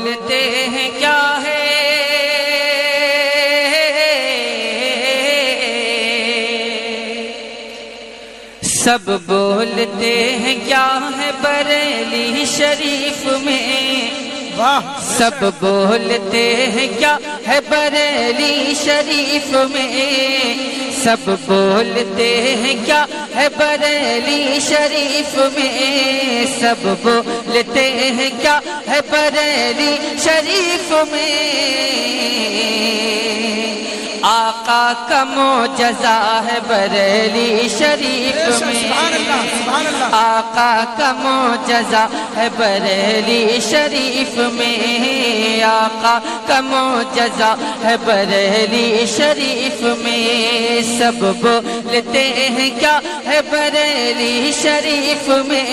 بولتے ہیں کیا ہے سب بولتے ہیں کیا ہے بریلی شریف میں سب بولتے ہیں کیا ہے بریلی شریف میں سب بولتے ہیں کیا ہے بریلی شریف میں سب بولتے ہیں کیا ہے بریلی شریف میں آقا کا معجزہ ہے بریلی شریف میں آقا کا معجزہ ہے بریلی شریف میں آقا کا معجزہ ہے بریلی شریف میں سب بولتے ہیں کیا ہے بریلی شریف میں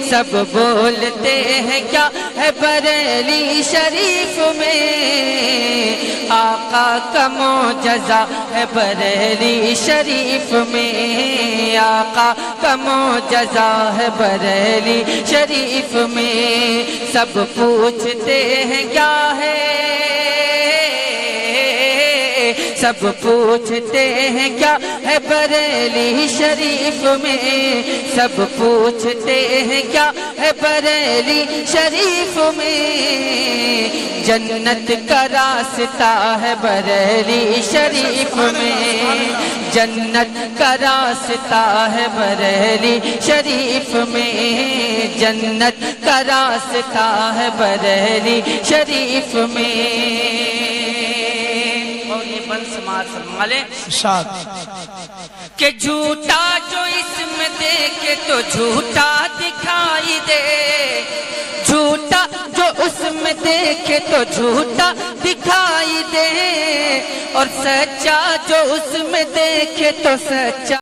سب بولتے ہیں کیا ہے بریلی شریف میں آقا کا معجزہ ہے بریلی شریف میں آقا کا معجزہ ہے بریلی شریف میں سب پوچھتے ہیں کیا ہے سب پوچھتے ہیں کیا ہے بریلی شریف میں سب پوچھتے ہیں کیا ہے بریلی شریف میں جنت کا راستہ ہے بریلی شریف میں جنت کا راستہ ہے بریلی شریف میں جنت کا راستہ ہے بریلی شریف میں اور یہ بنس مار فرمالے کہ جھوٹا جو اسم دیکھے تو جھوٹا دکھائی دے جھوٹا جو اسم دیکھے تو جھوٹا دکھائی دے اور سچا جو اسم دیکھے تو سچا